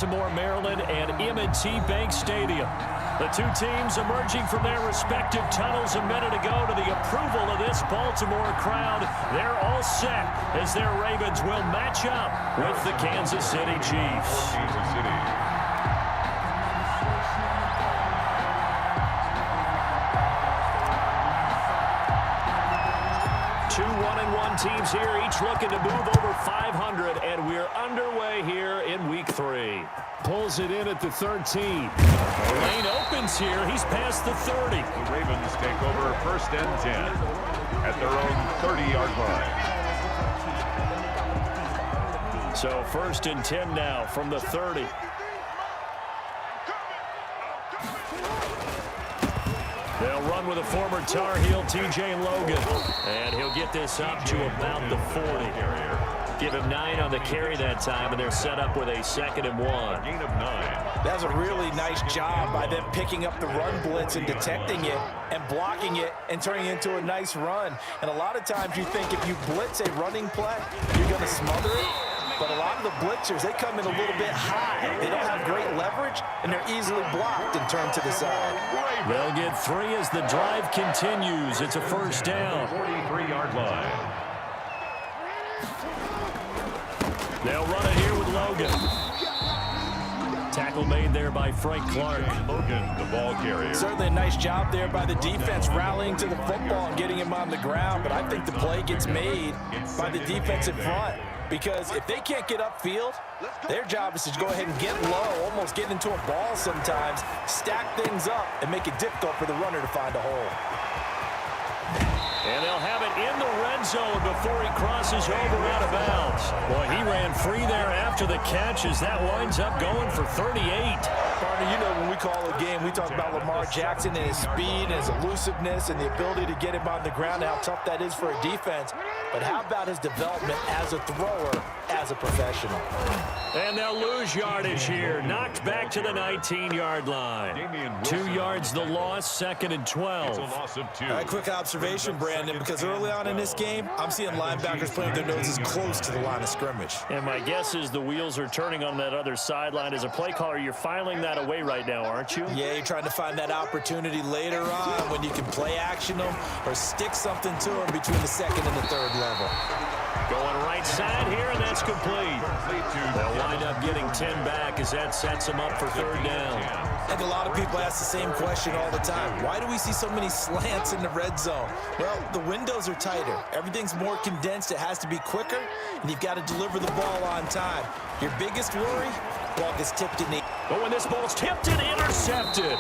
Baltimore, Maryland, and M&T Bank Stadium. The two teams emerging from their respective tunnels a minute ago to the approval of this Baltimore crowd. They're all set as their Ravens will match up with the Kansas City Chiefs. Kansas City. 2 1-1 teams here, each looking to move over 500, and we're underway here in Week 3. Pulls it in at the 13. Lane opens here. He's past the 30. The Ravens take over 1st and 10 at their own 30-yard line. So 1st and 10 now from the 30. They'll run with a former Tar Heel, T.J. Logan. And he'll get this up to about the 40. Give him 9 on the carry that time, and they're set up with a 2nd and 1. Gain of 9. That's a really nice job by them picking up the run blitz and detecting it and blocking it and turning it into a nice run. And a lot of times you think if you blitz a running play, you're going to smother it. But a lot of the blitzers, they come in a little bit high. They don't have great leverage, and they're easily blocked and turned to the side. They'll get 3 as the drive continues. It's a 1st down. 43-yard line. They'll run it here with Logan. Tackle made there by Frank Clark. Logan, the ball carrier. Certainly a nice job there by the defense rallying to the football and getting him on the ground. But I think the play gets made by the defensive front. Because if they can't get upfield, their job is to go ahead and get low, almost get into a ball sometimes, stack things up, and make it difficult for the runner to find a hole. And they'll have it in the red zone before he crosses over out of bounds. Boy, he ran free there after the catch as that winds up going for 38. Partner, you know when we call a game, we talk about Lamar Jackson and his speed and his elusiveness and the ability to get him on the ground and how tough that is for a defense. But how about his development as a thrower, as a professional? And they'll lose yardage here. Knocked back to the 19-yard line. 2 yards the loss, 2nd and 12. It's a loss of 2. A quick observation, Brandon, because early on in this game, I'm seeing linebackers playing their noses close to the line of scrimmage. And my guess is the wheels are turning on that other sideline. As a play caller, you're filing that away right now, aren't you? Yeah, you're trying to find that opportunity later on when you can play action them or stick something to them between the 2nd and the 3rd level. Going right side here, and that's complete. They'll wind up getting 10 back as that sets them up for 3rd down. I think a lot of people ask the same question all the time. Why do we see so many slants in the red zone? Well, the windows are tighter. Everything's more condensed. It has to be quicker, and you've got to deliver the ball on time. Your biggest worry, ball gets tipped in the... But when this ball's tipped and intercepted.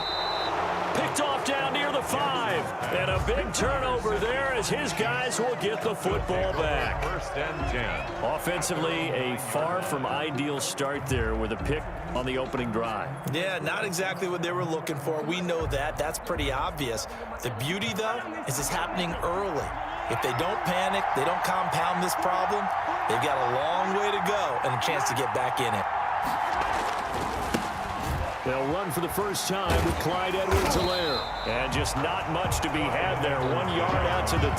Picked off down near the 5. And a big turnover there as his guys will get the football back. 1st and 10. Offensively, a far from ideal start there with a pick on the opening drive. Yeah, not exactly what they were looking for. We know that. That's pretty obvious. The beauty, though, is it's happening early. If they don't panic, they don't compound this problem, they've got a long way to go and a chance to get back in it. They'll run for the first time with Clyde Edwards-Helaire. And just not much to be had there. 1 yard out to the 10.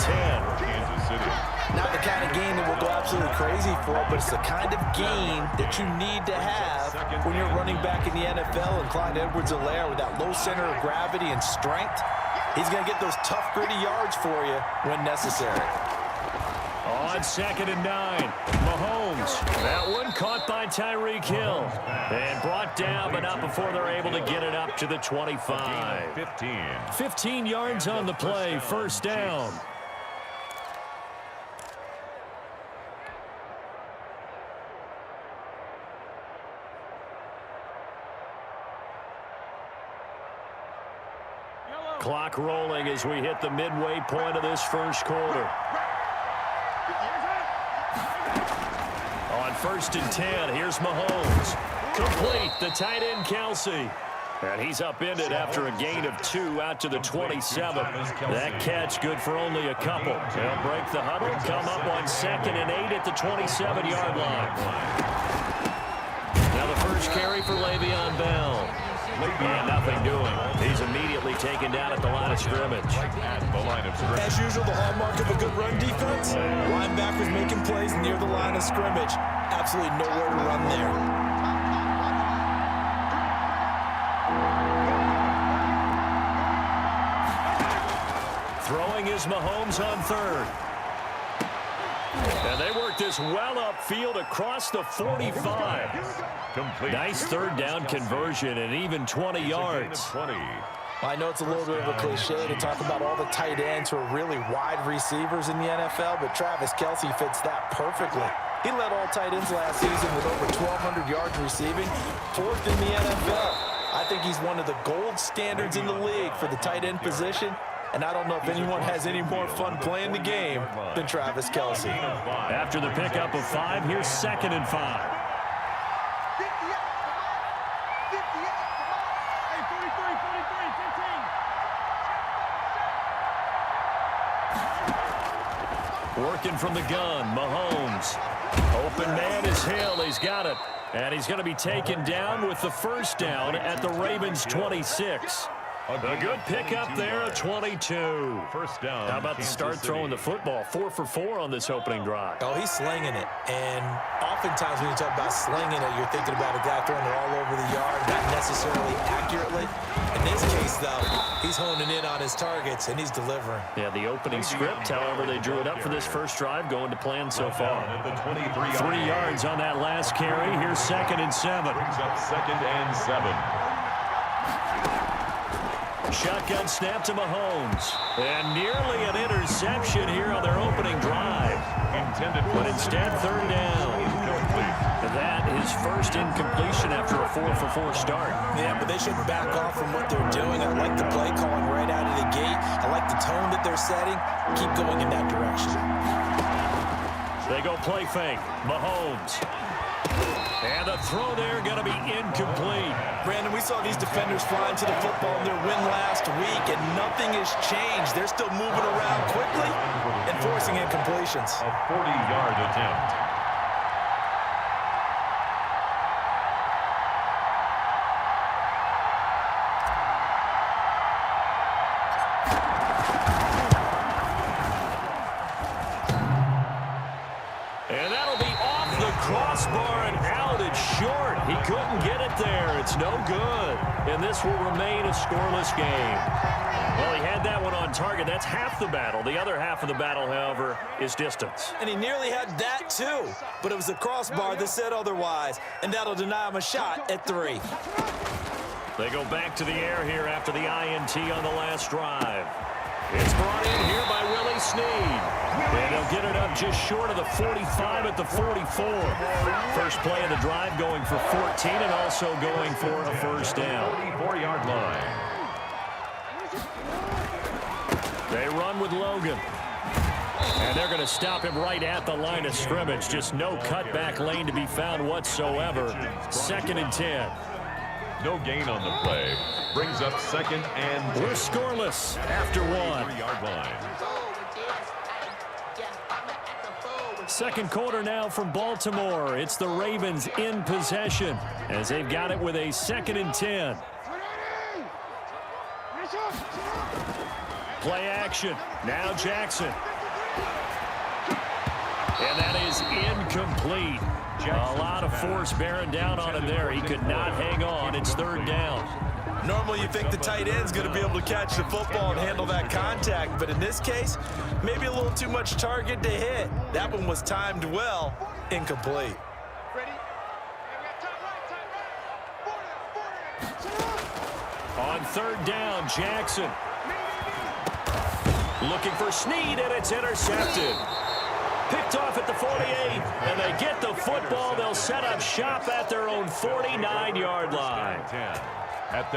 Kansas City. Not the kind of game that we'll go absolutely crazy for, but it's the kind of game that you need to have when you're running back in the NFL. And Clyde Edwards-Helaire, with that low center of gravity and strength, he's going to get those tough, gritty yards for you when necessary. On 2nd and 9, Mahomes. That one caught by Tyreek Hill. And brought down, but not before they're able to get it up to the 25. 15 yards on the play, 1st down. Clock rolling as we hit the midway point of this 1st quarter. On 1st and 10, here's Mahomes. Complete, the tight end Kelsey. And he's upended after a gain of 2 out to the 27. That catch good for only a couple. They'll break the huddle, come up on 2nd and 8 at the 27-yard line. Now the first carry for Le'Veon Bell. And nothing doing. He's immediately taken down at the line of scrimmage. As usual, the hallmark of a good run defense, linebackers making plays near the line of scrimmage. Absolutely nowhere to run there. throwing is Mahomes on third. And they work this well upfield across the 45. Complete. Nice third down conversion and even 20 yards. 20. I know it's a little bit of a cliche to talk about all the tight ends who are really wide receivers in the NFL, but Travis Kelce fits that perfectly. He led all tight ends last season with over 1,200 yards receiving, fourth in the NFL. I think he's one of the gold standards in the league for the tight end position, and I don't know if anyone has any more fun playing the game than Travis Kelce. After the pickup of 5, here's 2nd and 5. Working from the gun, Mahomes. Open man is Hill. He's got it. And he's going to be taken down with the first down at the Ravens' 26. A good pickup there at 22. First down. How about the start throwing the football? 4 for 4 on this opening drive. Oh, he's slinging it. And oftentimes when you talk about slinging it, you're thinking about a guy throwing it all over the yard, not necessarily accurately. In this case, though, he's honing in on his targets, and he's delivering. Yeah, the opening script, however, they drew it up for this first drive, going to plan so far. 3 yards on that last carry. Here's 2nd and 7. Brings up 2nd and 7. Shotgun snap to Mahomes. And nearly an interception here on their opening drive. But instead, third down. That is first incompletion after a 4 for 4 start. Yeah, but they shouldn't back off from what they're doing. I like the play calling right out of the gate. I like the tone that they're setting. Keep going in that direction. They go play fake. Mahomes. And the throw there going to be incomplete. Brandon, we saw these defenders flying to the football in their win last week, and nothing has changed. They're still moving around quickly and forcing incompletions. A 40-yard attempt. And that'll be off the crossbar and out. It's short. He couldn't get it there. It's no good. And this will remain a scoreless game. Well, he had that one on target. That's half the battle. The other half of the battle, however, is distance. And he nearly had that, too. But it was the crossbar that said otherwise, and that'll deny him a shot at 3. They go back to the air here after the INT on the last drive. It's brought in here by Willie Snead. And they'll get it up just short of the 45 at the 44. First play of the drive going for 14 and also going for a first down. 44-yard line. They run with Logan. And they're going to stop him right at the line of scrimmage. Just no cutback lane to be found whatsoever. 2nd and 10. No gain on the play. Brings up 2nd and 10. We're scoreless after 1. 3-yard line. Second quarter now from Baltimore. It's the Ravens in possession as they've got it with a 2nd and 10. Play action. Now Jackson. And that is incomplete. A lot of force bearing down on him there. He could not hang on. It's third down. Normally you think the tight end's going to be able to catch the football and handle that contact, but in this case, maybe a little too much target to hit. That one was timed well, incomplete. On third down, Jackson. Looking for Snead, and it's intercepted. Picked off at the 48, and they get the football. They'll set up shop at their own 49-yard line.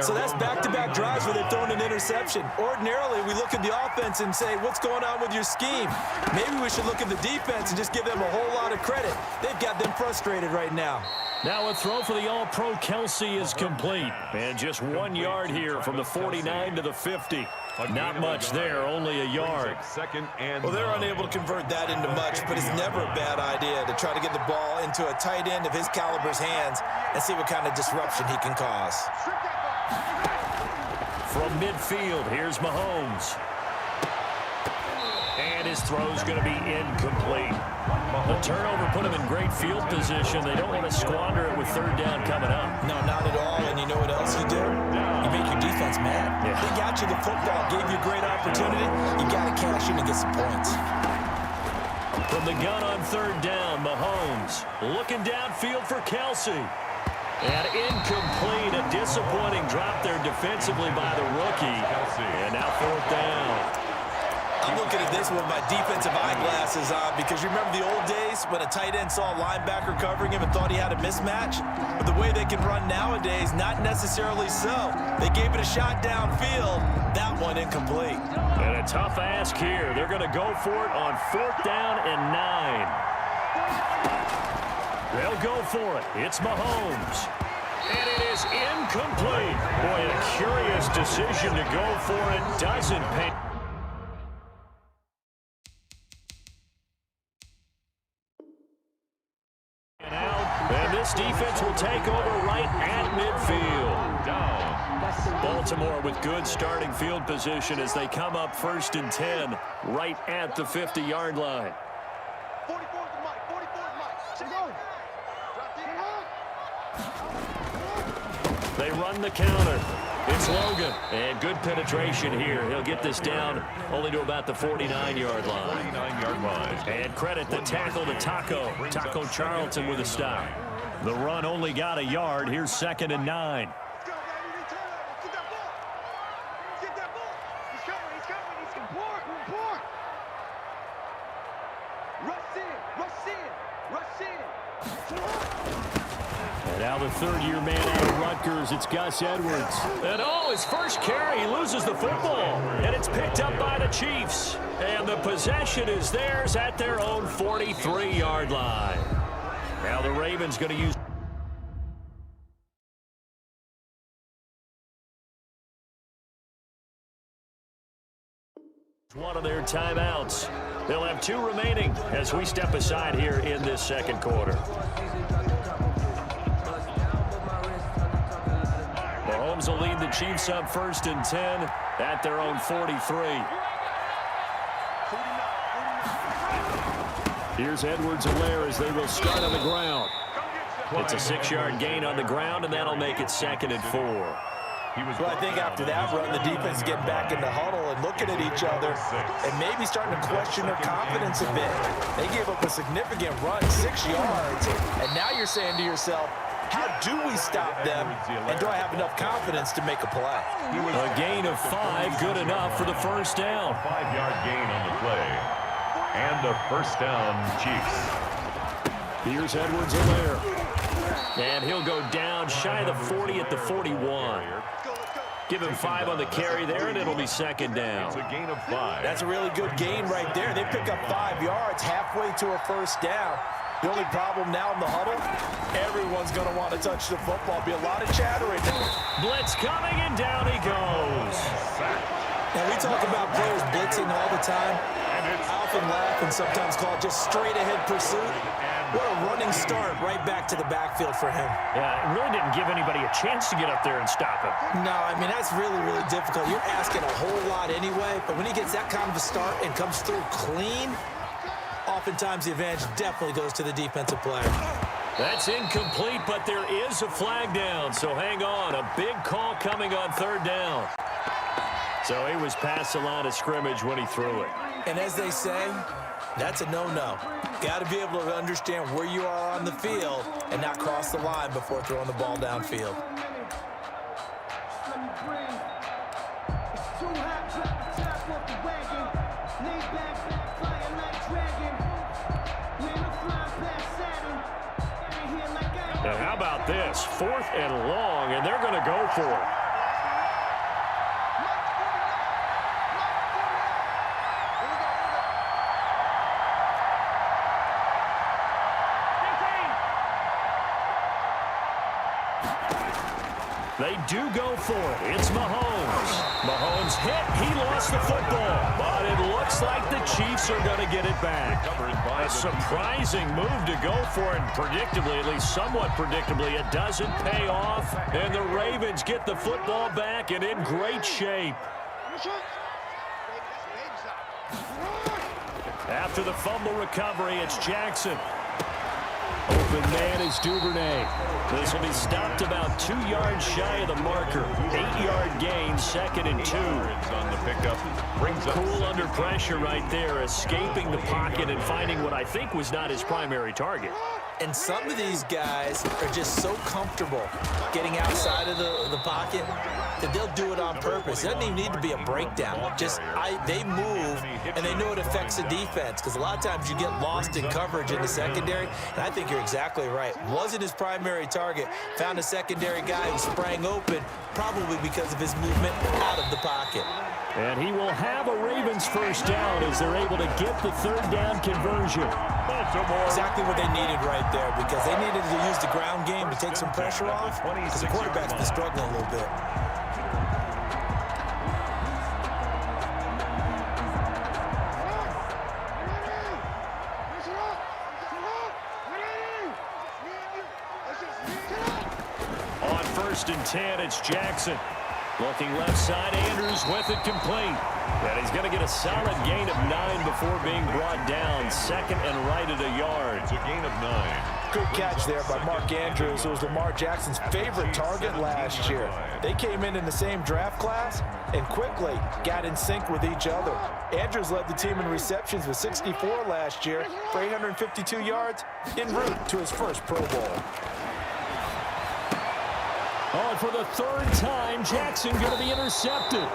So that's back-to-back drives where they've thrown an interception. Ordinarily, we look at the offense and say, what's going on with your scheme? Maybe we should look at the defense and just give them a whole lot of credit. They've got them frustrated right now. Now a throw for the All-Pro Kelce is complete. And just 1 yard here from the 49 to the 50. Not much there, only a yard. Well, they're unable to convert that into much, but it's never a bad idea to try to get the ball into a tight end of his caliber's hands and see what kind of disruption he can cause. From midfield, here's Mahomes. And his throw's going to be incomplete. The turnover put him in great field position. They don't want to squander it with third down coming up. No, not at all. And you know what else you do? You make your defense mad. Yeah. They got you the football, gave you a great opportunity, you got to cash in and get some points. From the gun on third down, Mahomes looking downfield for Kelsey. And incomplete, a disappointing drop there defensively by the rookie. And now fourth down. I'm looking at this with my defensive eyeglasses on because you remember the old days when a tight end saw a linebacker covering him and thought he had a mismatch? But the way they can run nowadays, not necessarily so. They gave it a shot downfield. That one incomplete. And a tough ask here. They're going to go for it on fourth down and 9. They'll go for it. It's Mahomes. And it is incomplete. Boy, a curious decision to go for it. Doesn't pay. And this defense will take over right at midfield. Baltimore with good starting field position as they come up 1st and 10 right at the 50-yard line. They run the counter. It's Logan. And good penetration here. He'll get this down only to about the 49-yard line. 49-yard line. And credit the tackle to Taco Charlton with a stop. The run only got a yard. Here's 2nd and 9. And now the third-year man out of Rutgers, it's Gus Edwards. And his first carry, he loses the football. And it's picked up by the Chiefs. And the possession is theirs at their own 43-yard line. Now the Ravens going to use one of their timeouts. They'll have 2 remaining as we step aside here in this second quarter. Mahomes will lead the Chiefs up 1st and 10 at their own 43. Here's Edwards-Helaire as they will start on the ground. It's a 6-yard gain on the ground, and that'll make it 2nd and 4. Well, I think after that run, the defense is getting back in the huddle and looking at each other and maybe starting to question their confidence a bit. They gave up a significant run, 6 yards, and now you're saying to yourself, how do we stop them, and do I have enough confidence to make a play? A gain of 5, good enough for the first down. 5-yard gain on the play. And a first down, Chiefs. Here's Edwards-Helaire. And he'll go down shy of the 40 at the 41. Give him 5 on the carry there, and it'll be 2nd down. It's a gain of 5. That's a really good gain right there. They pick up 5 yards halfway to a first down. The only problem now in the huddle, everyone's going to want to touch the football. Be a lot of chattering. Blitz coming, and down he goes. Now, we talk about players blitzing all the time. I often laugh and sometimes call it just straight-ahead pursuit. What a running start right back to the backfield for him. Yeah, it really didn't give anybody a chance to get up there and stop him. No, I mean, that's really, really difficult. You're asking a whole lot anyway, but when he gets that kind of a start and comes through clean, oftentimes the advantage definitely goes to the defensive player. That's incomplete, but there is a flag down, so hang on. A big call coming on 3rd down. So he was past the line of scrimmage when he threw it. And as they say, that's a no-no. Got to be able to understand where you are on the field and not cross the line before throwing the ball downfield. And how about this? 4th and long, and they're going to go for it. They do go for it. It's Mahomes. Mahomes hit. He lost the football. But it looks like the Chiefs are going to get it back. A surprising move to go for it. And predictably, at least somewhat predictably, it doesn't pay off. And the Ravens get the football back and in great shape. After the fumble recovery, it's Jackson. Open man is Duvernay. This will be stopped about 2 yards shy of the marker. 8-yard gain, 2nd and 2. On the pickup, brings up Cool under pressure right there, escaping the pocket and finding what I think was not his primary target. And some of these guys are just so comfortable getting outside of the pocket that they'll do it on purpose. It doesn't even need to be a breakdown. They move, and they know it affects the defense, because a lot of times you get lost in coverage in the secondary, and I think you're exactly right. Wasn't his primary target. Found a secondary guy who sprang open, probably because of his movement out of the pocket. And he will have a Ravens first down as they're able to get the 3rd down conversion. Exactly what they needed right there, because they needed to use the ground game to take some pressure off, because the quarterback's been struggling a little bit. On 1st and 10, it's Jackson. Looking left side, Andrews with it complete. And he's going to get a solid gain of 9 before being brought down. 2nd and right at a yard. It's a gain of 9. Good catch there by Mark Andrews, who was Lamar Jackson's favorite target last year. They came in the same draft class and quickly got in sync with each other. Andrews led the team in receptions with 64 last year for 852 yards en route to his first Pro Bowl. Oh, for the 3rd time, Jackson going to be intercepted.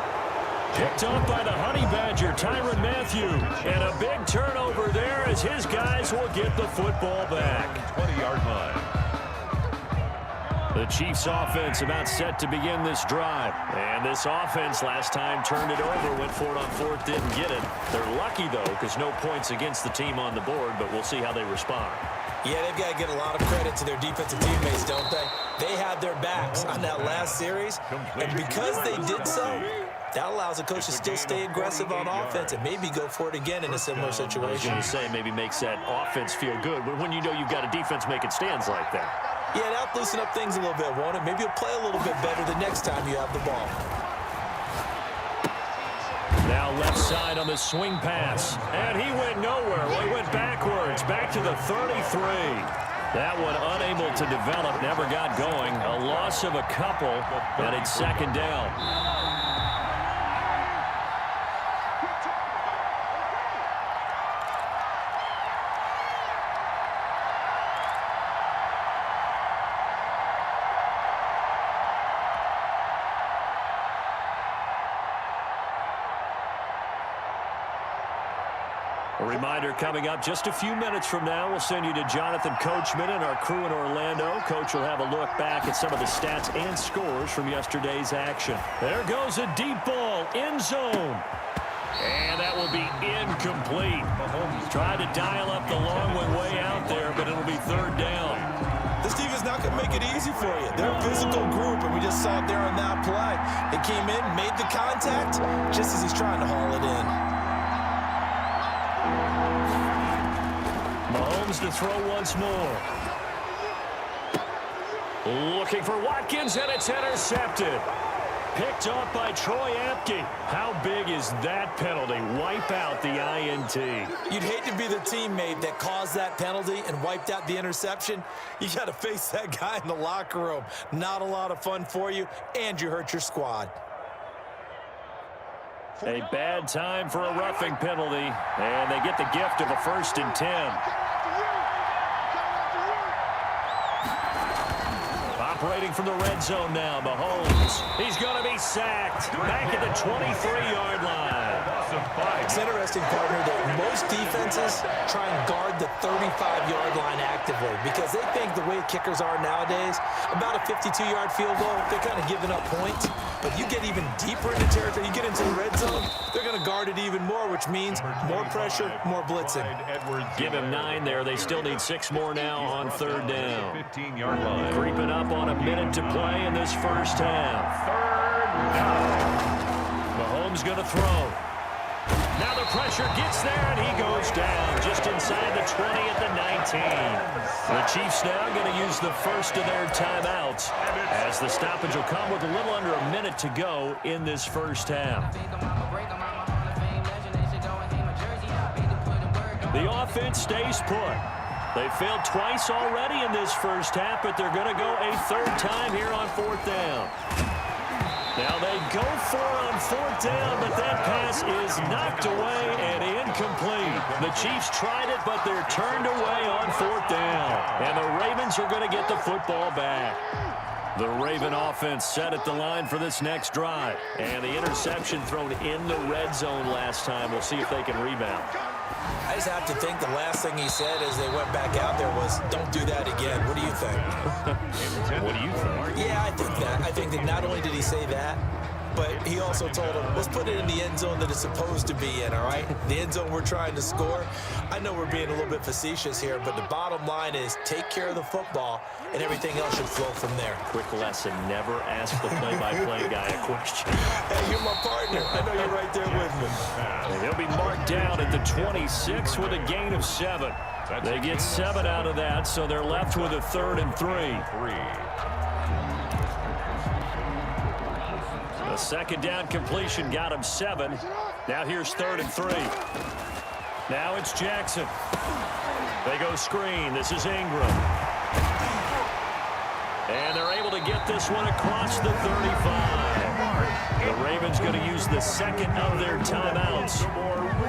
Picked off by the Honey Badger, Tyrann Mathieu. And a big turnover there as his guys will get the football back. 20-yard line. The Chiefs offense about set to begin this drive. And this offense last time turned it over, went for it on 4th, didn't get it. They're lucky, though, because no points against the team on the board, but we'll see how they respond. Yeah, they've got to get a lot of credit to their defensive teammates, don't they? They had their backs on that last series, and because they did so, that allows the coach to still stay aggressive on offense and maybe go for it again in a similar situation. I was going to say maybe makes that offense feel good, but when you know you've got a defense making stands like that. Yeah, that'll loosen up things a little bit, won't it? Maybe you'll play a little bit better the next time you have the ball. Now left side on the swing pass. And he went nowhere. Well, he went backwards, back to the 33. That one unable to develop, never got going. A loss of a couple, and it's 2nd down. A reminder coming up just a few minutes from now. We'll send you to Jonathan Coachman and our crew in Orlando. Coach will have a look back at some of the stats and scores from yesterday's action. There goes a deep ball, end zone. And that will be incomplete. Mahomes tried to dial up the long one way out there, but it'll be 3rd down. This team is not going to make it easy for you. They're a physical group, and we just saw it there on that play. They came in, made the contact, just as he's trying to haul it in. Mahomes to throw once more. Looking for Watkins, and it's intercepted. Picked off by Troy Apke. How big is that penalty? Wipe out the INT. You'd hate to be the teammate that caused that penalty and wiped out the interception. You got to face that guy in the locker room. Not a lot of fun for you, and you hurt your squad. A bad time for a roughing penalty, and they get the gift of a 1st and 10. Operating from the red zone now, Mahomes. He's going to be sacked. Back at the 23-yard line. It's interesting, partner, that most defenses try and guard the 35-yard line actively because they think the way kickers are nowadays, about a 52-yard field goal, they're kind of giving up points. But you get even deeper into territory, you get into the red zone, they're going to guard it even more, which means more pressure, more blitzing. Give him 9 there. They still need 6 more now on 3rd down. 15-yard line. Creeping up on a minute to play in this first half. 3rd down. Mahomes going to throw. Now the pressure gets there, and he goes down just inside the 20 at the 19. The Chiefs now going to use the first of their timeouts as the stoppage will come with a little under a minute to go in this first half. The offense stays put. They failed twice already in this first half, but they're going to go a third time here on fourth down. Now they go for it on fourth down, but that pass is knocked away and incomplete. The Chiefs tried it, but they're turned away on fourth down. And the Ravens are going to get the football back. The Raven offense set at the line for this next drive. And the interception thrown in the red zone last time. We'll see if they can rebound. I just have to think the last thing he said as they went back out there was, don't do that again. What do you think? What do you think? Yeah, I think that. I think that not only did he say that, but he also told him, let's put it in the end zone that it's supposed to be in, all right? The end zone we're trying to score. I know we're being a little bit facetious here, but the bottom line is take care of the football, and everything else should flow from there. Quick lesson, never ask the play-by-play guy a question. Hey, you're my partner. I know you're right there with me. And he'll be marked down at the 26 with a gain of 7. They get 7 out of that, so they're left with a 3rd and 3. The second down completion got him 7. Now here's 3rd and 3. Now it's Jackson. They go screen. This is Ingram. And they're able to get this one across the 35. The Ravens going to use the second of their timeouts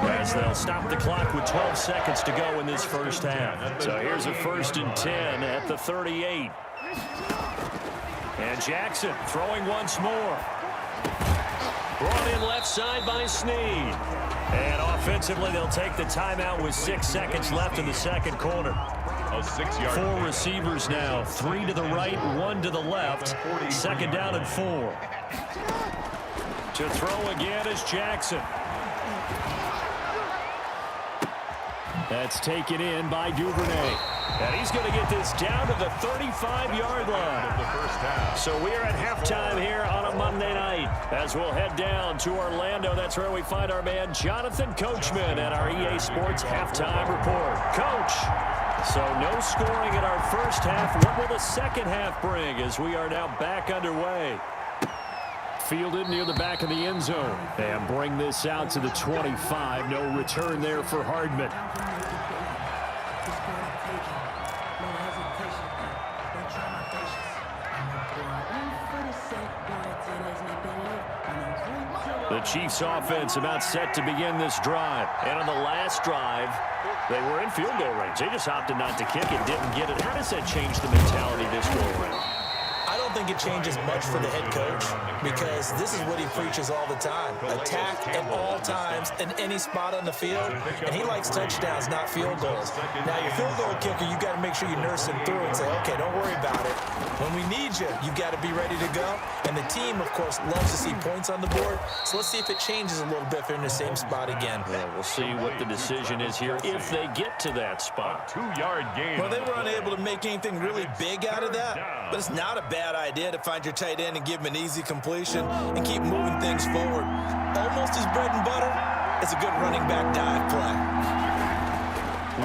as they'll stop the clock with 12 seconds to go in this first half. So here's a 1st and 10 at the 38. And Jackson throwing once more. Brought in left side by Snead. And offensively, they'll take the timeout with 6 seconds left in the second quarter. A 6-yard. 4 receivers now. 3 to the right, 1 to the left. Second down and 4. To throw again is Jackson. That's taken in by Duvernay. And he's going to get this down to the 35-yard line. So we are at halftime here on a Monday night as we'll head down to Orlando. That's where we find our man Jonathan Coachman at our EA Sports Halftime Report. Coach, so no scoring in our first half. What will the second half bring as we are now back underway? Fielded near the back of the end zone. And bring this out to the 25. No return there for Hardman. The Chiefs offense about set to begin this drive. And on the last drive, they were in field goal range. They just opted not to kick it, didn't get it. How does that change the mentality this go around? I don't think it changes much for the head coach because this is what he preaches all the time. Attack at all times in any spot on the field, and he likes touchdowns, not field goals. Now, your field goal kicker, you got to make sure you nurse him through and say, okay, don't worry about it. When we need you, you got to be ready to go. And the team, of course, loves to see points on the board. So let's see if it changes a little bit if they're in the same spot again. Well, we'll see what the decision is here if they get to that spot. 2-yard gain. Well, they were unable to make anything really big out of that, but it's not a bad idea to find your tight end and give him an easy completion and keep moving things forward. Almost his bread and butter. It's a good running back dive play.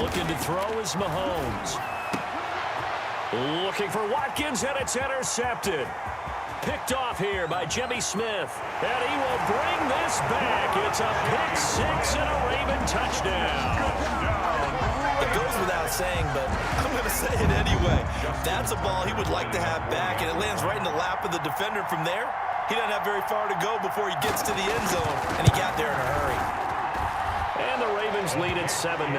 Looking to throw is Mahomes. Looking for Watkins, and it's intercepted. Picked off here by Jimmy Smith. And he will bring this back. It's a pick 6 and a Raven touchdown. It goes without saying, but I'm going to say it anyway. That's a ball he would like to have back, and it lands right in the lap of the defender from there. He doesn't have very far to go before he gets to the end zone, and he got there in a hurry. And the Ravens lead at 7-0.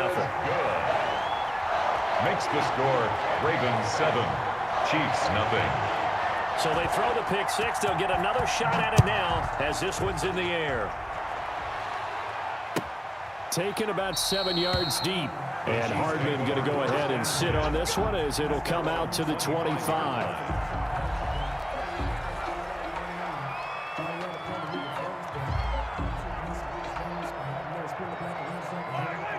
Makes the score Ravens 7, Chiefs 0. So they throw the pick 6. They'll get another shot at it now as this one's in the air. Taken about 7 yards deep. And Hardman going to go ahead and sit on this one as it'll come out to the 25.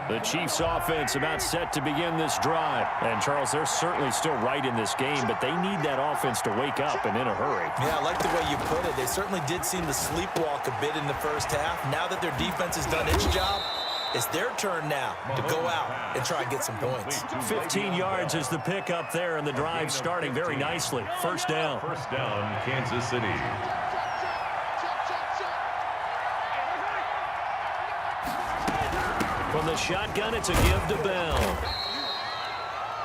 The Chiefs offense about set to begin this drive. And, Charles, they're certainly still right in this game, but they need that offense to wake up and in a hurry. Yeah, I like the way you put it. They certainly did seem to sleepwalk a bit in the first half. Now that their defense has done its job, it's their turn now to go out and try and get some points. 15 yards is the pickup there, and the drive starting very nicely. First down. First down, Kansas City. From the shotgun, it's a give to Bell.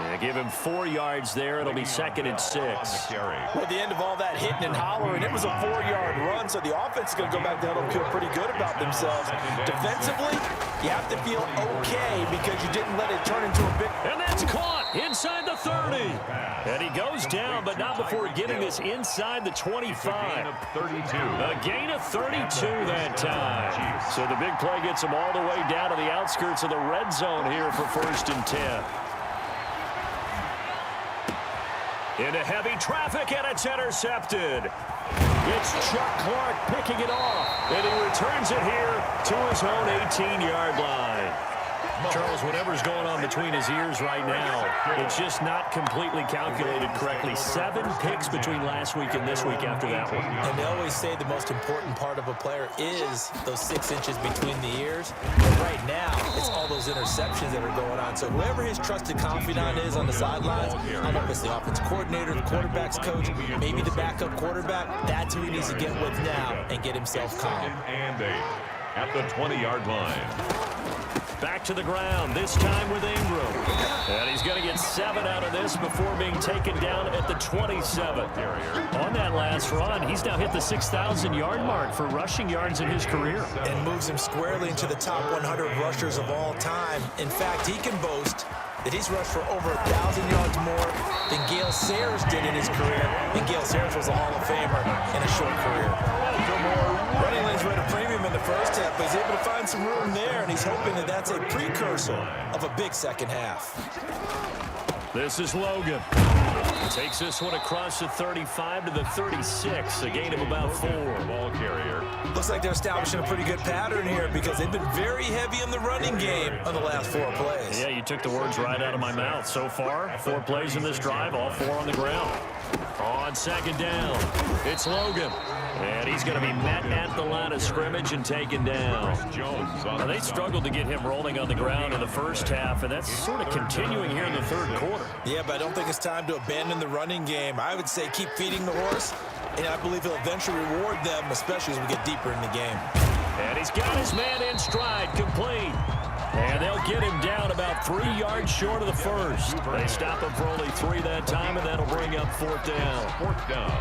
Yeah, give him 4 yards there. It'll be 2nd and 6. Well, at the end of all that hitting and hollering, it was a 4-yard run, so the offense is going to go back down and feel pretty good about themselves. Defensively, you have to feel okay because you didn't let it turn into a big... And that's caught inside the 30. And he goes down, but not before getting this inside the 25. A gain of 32 that time. So the big play gets him all the way down to the outskirts of the red zone here for 1st and 10. Into heavy traffic, and it's intercepted. It's Chuck Clark picking it off, and he returns it here to his own 18-yard line. Charles, whatever's going on between his ears right now, it's just not completely calculated correctly. 7 picks between last week and this week after that one. And they always say the most important part of a player is those 6 inches between the ears. But right now, it's all those interceptions that are going on. So whoever his trusted confidant is on the sidelines, I don't know if it's the offense coordinator, the quarterback's coach, maybe the backup quarterback, that's who he needs to get with now and get himself calm. And 8 at the 20-yard line. Back to the ground, this time with Ingram. And he's going to get 7 out of this before being taken down at the 27. On that last run, he's now hit the 6,000-yard mark for rushing yards in his career. And moves him squarely into the top 100 rushers of all time. In fact, he can boast that he's rushed for over 1,000 yards more than Gale Sayers did in his career. And Gale Sayers was a Hall of Famer in a short career. Running lanes were at a premium in the first half, but he's able to find some room there, and he's hoping that that's a precursor of a big second half. This is Logan. Takes this one across the 35 to the 36, a gain of about 4. Ball carrier. Looks like they're establishing a pretty good pattern here because they've been very heavy in the running game on the last 4 plays. Yeah, you took the words right out of my mouth. So far, 4 plays in this drive, all 4 on the ground. On 2nd down, it's Logan. And he's going to be met at the line of scrimmage and taken down. Now, they struggled to get him rolling on the ground in the first half, and that's sort of continuing here in the 3rd quarter. Yeah, but I don't think it's time to abandon the running game. I would say keep feeding the horse, and I believe he'll eventually reward them, especially as we get deeper in the game. And he's got his man in stride, complete. And they'll get him down about 3 yards short of the first. They stop him for only 3 that time, and that'll bring up 4th down. 4th down.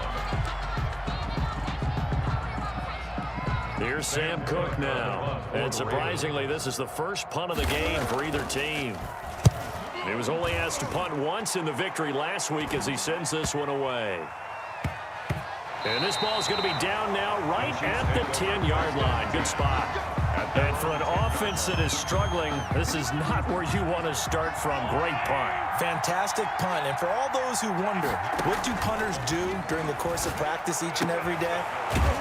Here's Sam Cook now. And surprisingly, this is the first punt of the game for either team. He was only asked to punt once in the victory last week as he sends this one away. And this ball's going to be down now right at the 10-yard line. Good spot. And for an offense that is struggling, this is not where you want to start from. Great punt. Fantastic punt. And for all those who wonder, what do punters do during the course of practice each and every day?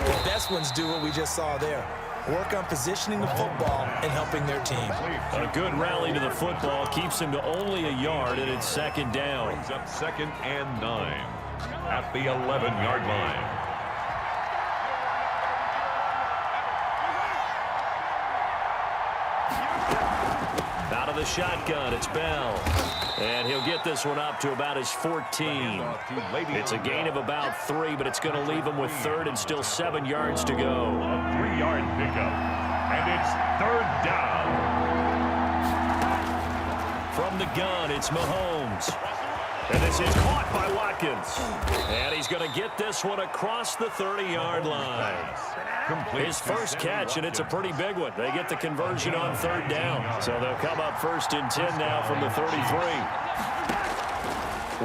The best ones do what we just saw there. Work on positioning the football and helping their team. A good rally to the football keeps him to only a yard, and it's 2nd down. Brings up 2nd and 9 at the 11-yard line. Out of the shotgun, it's Bell. And he'll get this one up to about his 14. It's a gain of about 3, but it's going to leave him with 3rd and still 7 yards to go. A 3-yard pickup, and it's 3rd down. From the gun, it's Mahomes. And this is caught by Watkins. And he's going to get this one across the 30-yard line. His first catch, and it's a pretty big one. They get the conversion on 3rd down. So they'll come up 1st and 10 now from the 33.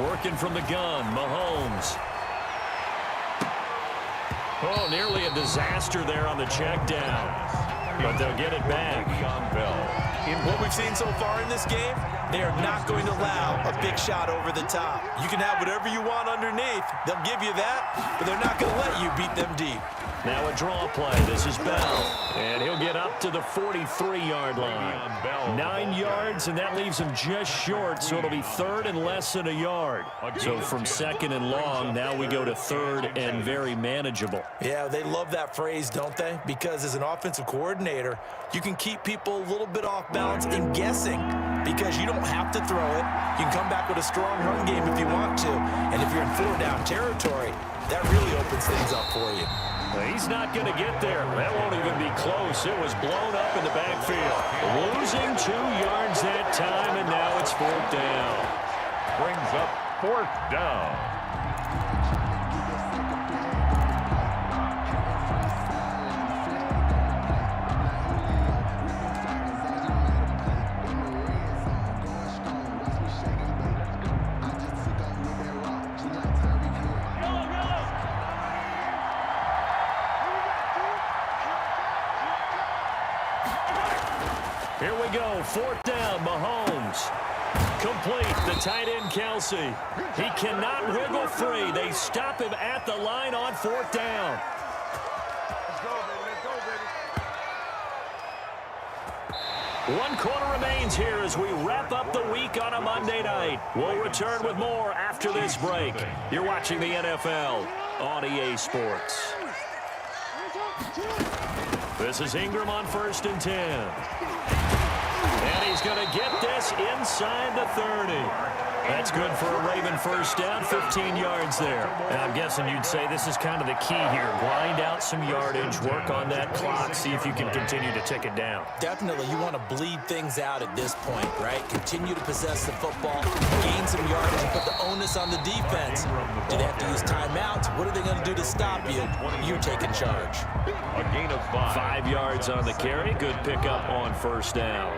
Working from the gun, Mahomes. Oh, nearly a disaster there on the check down. But they'll get it back. In what we've seen so far in this game, they are not going to allow a big shot over the top. You can have whatever you want underneath. They'll give you that, but they're not going to let you beat them deep. Now a draw play. This is Bell. And he'll get up to the 43-yard line. 9 yards, and that leaves him just short, so it'll be 3rd and less than a yard. So from 2nd and long, now we go to 3rd and very manageable. Yeah, they love that phrase, don't they? Because as an offensive coordinator, you can keep people a little bit off balance and guessing because you don't have to throw it. You can come back with a strong run game if you want to. And if you're in 4-down territory, that really opens things up for you. He's not going to get there. That won't even be close. It was blown up in the backfield. Losing 2 yards that time, and now it's 4th down. brings up 4th down. Here we go, 4th down, Mahomes. Complete, the tight end, Kelsey. He cannot wiggle free. They stop him at the line on 4th down. Let's go, baby. One quarter remains here as we wrap up the week on a Monday night. We'll return with more after this break. You're watching the NFL on EA Sports. This is Ingram on 1st and 10. And he's going to get this inside the 30. That's good for a Raven 1st down, 15 yards there. And I'm guessing you'd say this is kind of the key here. Grind out some yardage, work on that clock, see if you can continue to tick it down. Definitely, you want to bleed things out at this point, right? Continue to possess the football, gain some yardage, and put the onus on the defense. Do they have to use timeouts? What are they going to do to stop you? You're taking charge. A gain of 5. 5 yards on the carry. Good pickup on 1st down.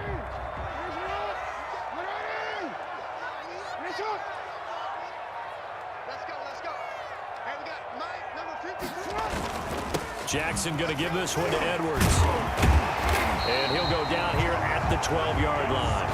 Jackson going to give this one to Edwards. And he'll go down here at the 12-yard line.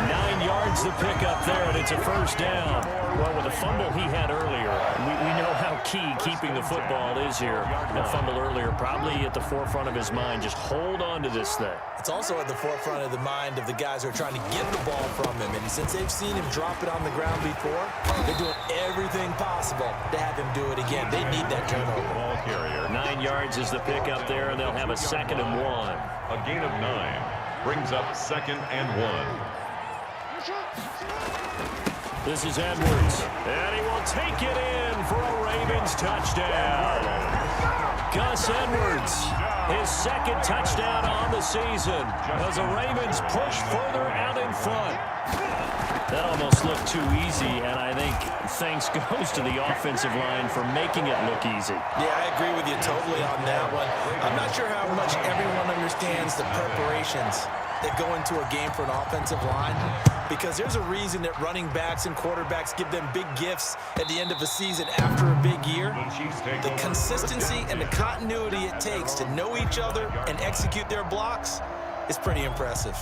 9 yards to pick up there, and it's a 1st down. Well, with the fumble he had earlier, we know how key keeping the football is here. That fumble earlier probably at the forefront of his mind. Just hold on to this thing. It's also at the forefront of the mind of the guys who are trying to get the ball from him. And since they've seen him drop it on the ground before, they're doing everything possible to have him do it again. They need that turnover. Ball carrier. 9 yards is the pickup there, and they'll have a 2nd and 1. A gain of 9 brings up 2nd and 1. This is Edwards, and he will take it in for a Ravens touchdown. Gus Edwards, his 2nd touchdown on the season as the Ravens push further out in front. That almost looked too easy, and I think thanks goes to the offensive line for making it look easy. Yeah, I agree with you totally on that one. I'm not sure how much everyone understands the preparations that go into a game for an offensive line, because there's a reason that running backs and quarterbacks give them big gifts at the end of a season after a big year. The consistency and the continuity it takes to know each other and execute their blocks is pretty impressive.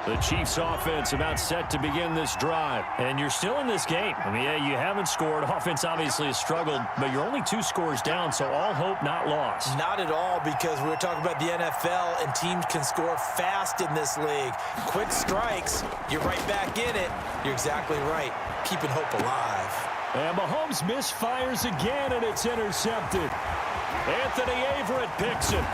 The Chiefs offense about set to begin this drive. And you're still in this game. I mean, yeah, you haven't scored. Offense obviously has struggled, but you're only 2 scores down, so all hope not lost. Not at all, because we're talking about the NFL, and teams can score fast in this league. Quick strikes, you're right back in it. You're exactly right. Keeping hope alive. And Mahomes misfires again, and it's intercepted. Anthony Averett picks it.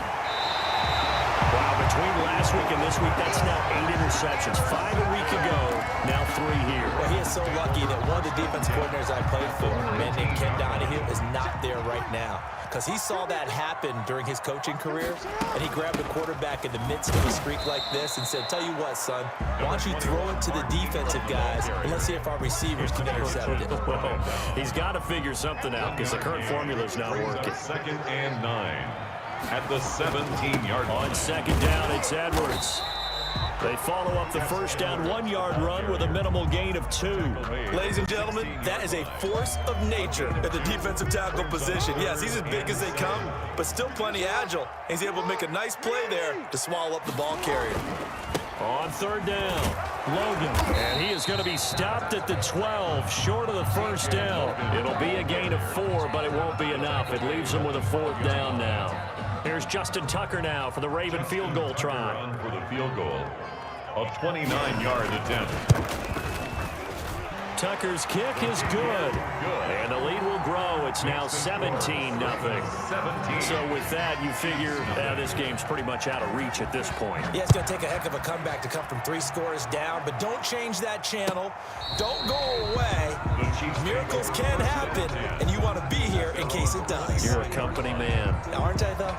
Wow, between last week and this week, that's now 8 interceptions. 5 a week ago, now 3 here. Well, he is so lucky that one of the defense coordinators I played for, a man named Ken Donahue, is not there right now. Because he saw that happen during his coaching career, and he grabbed the quarterback in the midst of a streak like this and said, tell you what, son, why don't you throw it to the defensive guys, and let's see if our receivers can intercept it. Well, he's got to figure something out because the current formula is not working. 2nd and 9. At the 17-yard line. On 2nd down, it's Edwards. They follow up the 1st down 1-yard run with a minimal gain of 2. Ladies and gentlemen, that is a force of nature at the defensive tackle position. Yes, he's as big as they come, but still plenty agile. He's able to make a nice play there to swallow up the ball carrier. On 3rd down, Logan. And he is going to be stopped at the 12, short of the 1st down. It'll be a gain of 4, but it won't be enough. It leaves him with a 4th down now. Here's Justin Tucker now for the Raven field goal try. Run for the field goal. A 29-yard attempt. Tucker's kick is good. And the lead will grow. It's now 17-0. So with that, you figure this game's pretty much out of reach at this point. Yeah, it's going to take a heck of a comeback to come from 3 scores down, but don't change that channel. Don't go away. Miracles can happen, and you want to be here in case it does. You're a company man. Aren't I, though?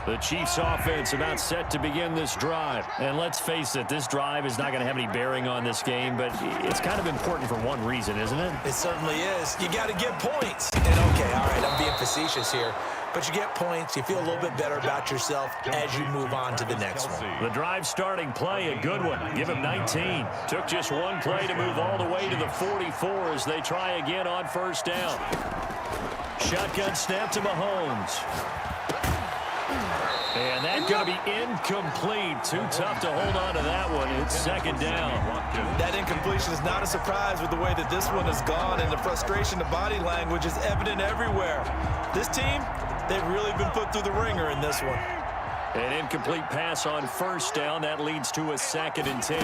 The Chiefs offense about set to begin this drive. And let's face it, this drive is not going to have any bearing on this game, but it's kind of important for one reason, isn't it? It certainly is. You got to get points. And okay, all right, I'm being facetious here, but you get points, you feel a little bit better about yourself as you move on to the next one. The drive starting play, a good one. Give him 19. Took just one play to move all the way to the 44 as they try again on first down. Shotgun snap to Mahomes. And that's going to be incomplete. Too tough to hold on to that one. It's second down. That incompletion is not a surprise with the way that this one has gone, and the frustration, the body language is evident everywhere. This team, they've really been put through the ringer in this one. An incomplete pass on first down. That leads to a 2nd and 10.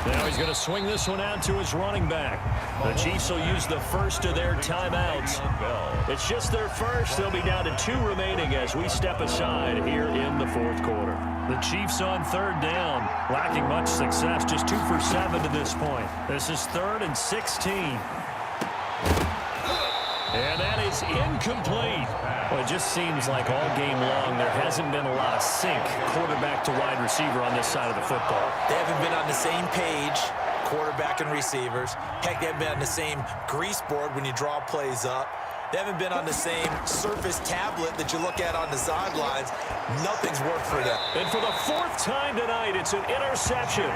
Now he's going to swing this one out to his running back. The Chiefs will use the first of their timeouts. It's just their first. They'll be down to 2 remaining as we step aside here in the 4th quarter. The Chiefs on 3rd down, lacking much success, just 2 for 7 to this point. This is 3rd and 16. And that is incomplete. Well, it just seems like all game long there hasn't been a lot of sync quarterback to wide receiver on this side of the football. They haven't been on the same page, quarterback and receivers. Heck, they haven't been on the same grease board when you draw plays up. They haven't been on the same surface tablet that you look at on the sidelines. Nothing's worked for them. And for the 4th time tonight, it's an interception.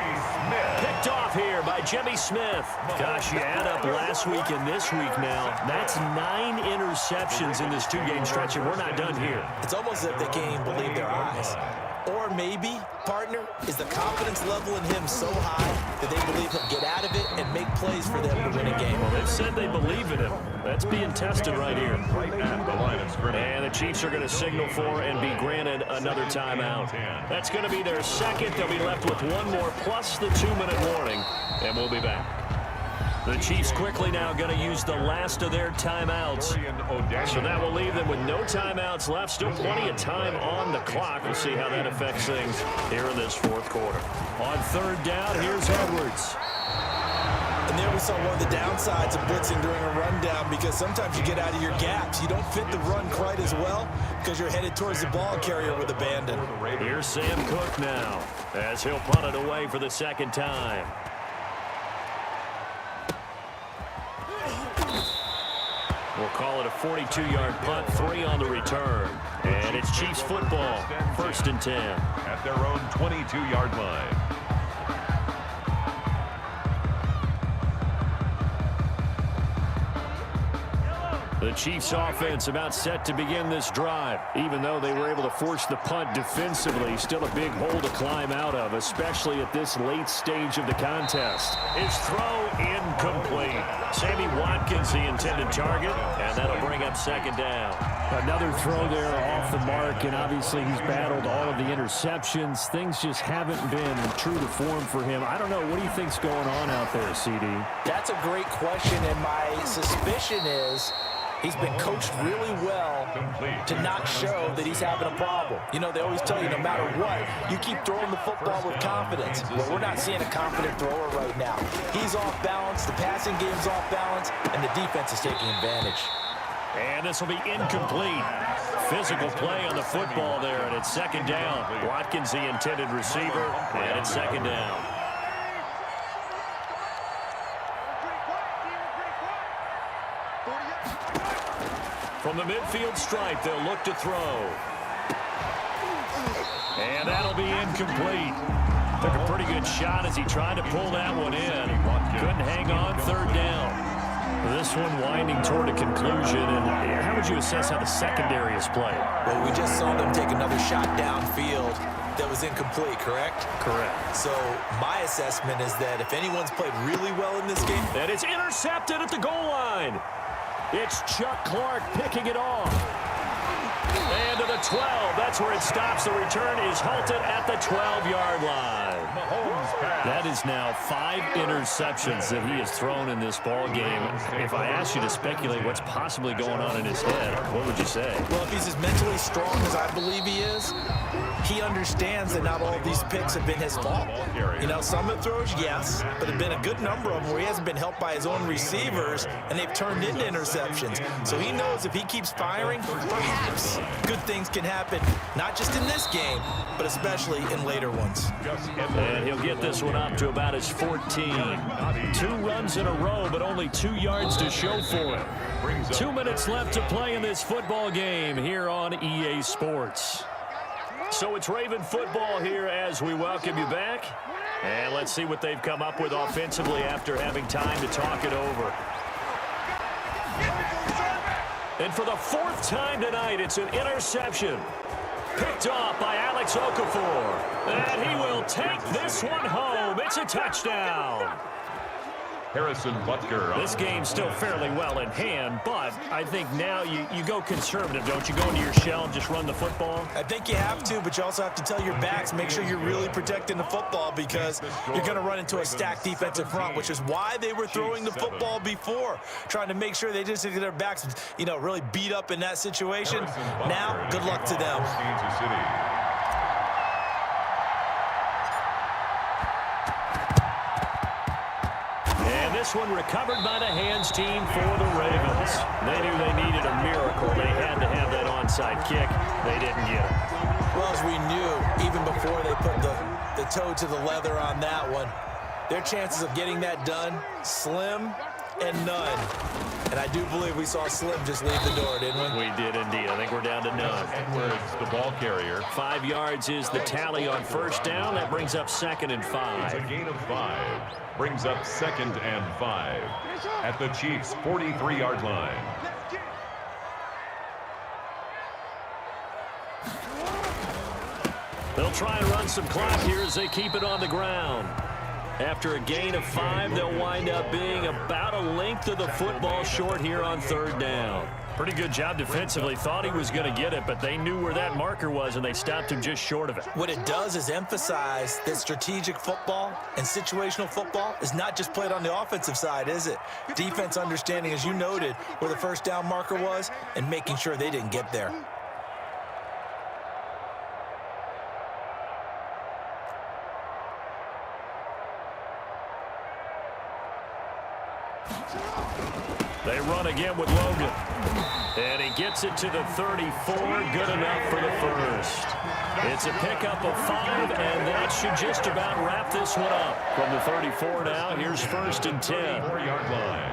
Picked off here by Jimmy Smith. Gosh, you add up last week and this week now. That's 9 interceptions in this 2-game stretch, and we're not done here. It's almost as if they can't even believe their eyes. Or maybe, partner, is the confidence level in him so high that they believe he'll get out of it and make plays for them to win a game. Well, they've said they believe in him. That's being tested right here. And the Chiefs are going to signal for and be granted another timeout. That's going to be their 2nd. They'll be left with 1 more plus the 2-minute warning, and we'll be back. The Chiefs quickly now going to use the last of their timeouts. So that will leave them with no timeouts left. Still plenty of time on the clock. We'll see how that affects things here in this 4th quarter. On 3rd down, here's Edwards. And there we saw one of the downsides of blitzing during a rundown, because sometimes you get out of your gaps. You don't fit the run quite as well because you're headed towards the ball carrier with abandon. Here's Sam Cook now as he'll punt it away for the 2nd time. We'll call it a 42-yard punt, 3 on the return. And it's Chiefs football, 1st and 10. At their own 22-yard line. The Chiefs offense about set to begin this drive. Even though they were able to force the punt defensively, still a big hole to climb out of, especially at this late stage of the contest. His throw incomplete. Sammy Watkins, the intended target, and that'll bring up 2nd down. Another throw there off the mark, and obviously he's battled all of the interceptions. Things just haven't been true to form for him. I don't know. What do you think's going on out there, CD? That's a great question, and my suspicion is he's been coached really well to not show that he's having a problem. You know, they always tell you no matter what, you keep throwing the football with confidence. Well, we're not seeing a confident thrower right now. He's off balance, the passing game's off balance, and the defense is taking advantage. And this will be incomplete. Physical play on the football there, and it's 2nd down. Watkins, the intended receiver, and it's 2nd down. From the midfield stripe, they'll look to throw. And that'll be incomplete. Took a pretty good shot as he tried to pull that one in. Couldn't hang on, 3rd down. This one winding toward a conclusion. And how would you assess how the secondary has played? Well, we just saw them take another shot downfield that was incomplete, correct? Correct. So my assessment is that if anyone's played really well in this game, and it's intercepted at the goal line. It's Chuck Clark picking it off. And to the 12. That's where it stops. The return is halted at the 12-yard line. That is now 5 interceptions that he has thrown in this ball game. If I asked you to speculate what's possibly going on in his head, what would you say? Well, if he's as mentally strong as I believe he is, he understands that not all of these picks have been his fault. You know, some of the throws, yes, but have been a good number of them where he hasn't been helped by his own receivers, and they've turned into interceptions. So he knows if he keeps firing, perhaps good things can happen, not just in this game, but especially in later ones. And he'll get this one up to about his 14. 2 runs in a row, but only 2 yards to show for it. 2 minutes left to play in this football game here on EA Sports. So it's Raven football here as we welcome you back. And let's see what they've come up with offensively after having time to talk it over. And for the 4th time tonight, it's an interception. Picked off by Alex Okafor. And he will take this one home. It's a touchdown. Harrison Butker. This game's still fairly well in hand, but I think now you go conservative, don't you? Go into your shell and just run the football? I think you have to, but you also have to tell your backs, make sure you're really protecting the football because you're going to run into a stacked defensive front, which is why they were throwing the football before, trying to make sure they just get their backs, you know, really beat up in that situation. Now, good luck to them. Kansas City. This one recovered by the hands team for the Ravens. They knew they needed a miracle. They had to have that onside kick. They didn't get it. Well, as we knew, even before they put the toe to the leather on that one, their chances of getting that done, slim and none. And I do believe we saw Slim just leave the door, didn't we? We did indeed. I think we're down to none. Edwards, the ball carrier. 5 yards is the tally on first down. That brings up 2nd and 5. It's a gain of 5. Brings up 2nd and 5 at the Chiefs' 43-yard line. They'll try and run some clock here as they keep it on the ground. After a gain of 5, they'll wind up being about a length of the football short here on 3rd down. Pretty good job defensively. Thought he was going to get it, but they knew where that marker was, and they stopped him just short of it. What it does is emphasize that strategic football and situational football is not just played on the offensive side, is it? Defense understanding, as you noted, where the first down marker was and making sure they didn't get there. They run again with Logan. And he gets it to the 34. Good enough for the first. It's a pickup of 5, and that should just about wrap this one up. From the 34 now, here's 1st and 10. 4-yard line.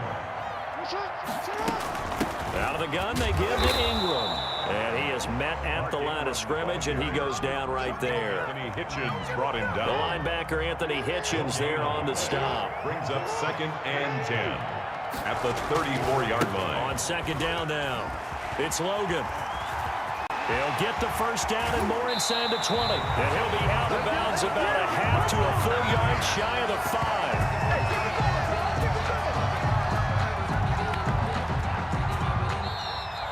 Out of the gun, they give to Ingram. And he is met at the line of scrimmage, and he goes down right there. Anthony Hitchens brought him down. The linebacker, Anthony Hitchens, there on the stop. Brings up 2nd and 10 at the 34-yard line. On 2nd down now, it's Logan. He'll get the first down and more inside the 20. And he'll be out of bounds about a half to a full yard shy of the 5.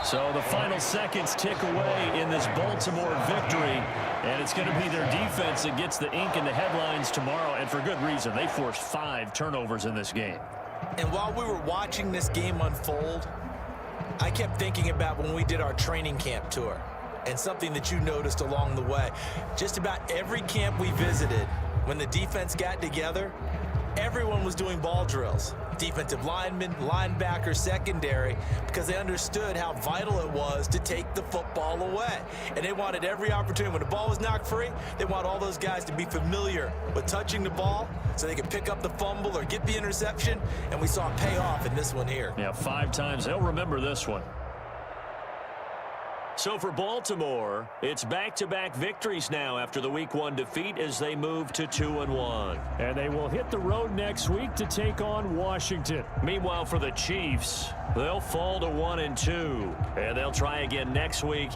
So the final seconds tick away in this Baltimore victory, and it's going to be their defense that gets the ink in the headlines tomorrow, and for good reason. They forced 5 turnovers in this game. And while we were watching this game unfold, I kept thinking about when we did our training camp tour and something that you noticed along the way. Just about every camp we visited, when the defense got together, everyone was doing ball drills. Defensive linemen, linebackers, secondary, because they understood how vital it was to take the football away. And they wanted every opportunity. When the ball was knocked free, they want all those guys to be familiar with touching the ball so they could pick up the fumble or get the interception. And we saw it pay off in this one here. Yeah, 5 times. They'll remember this one. So for Baltimore, it's back-to-back victories now after the Week 1 defeat as they move to 2-1. And they will hit the road next week to take on Washington. Meanwhile, for the Chiefs, they'll fall to 1-2. And they'll try again next week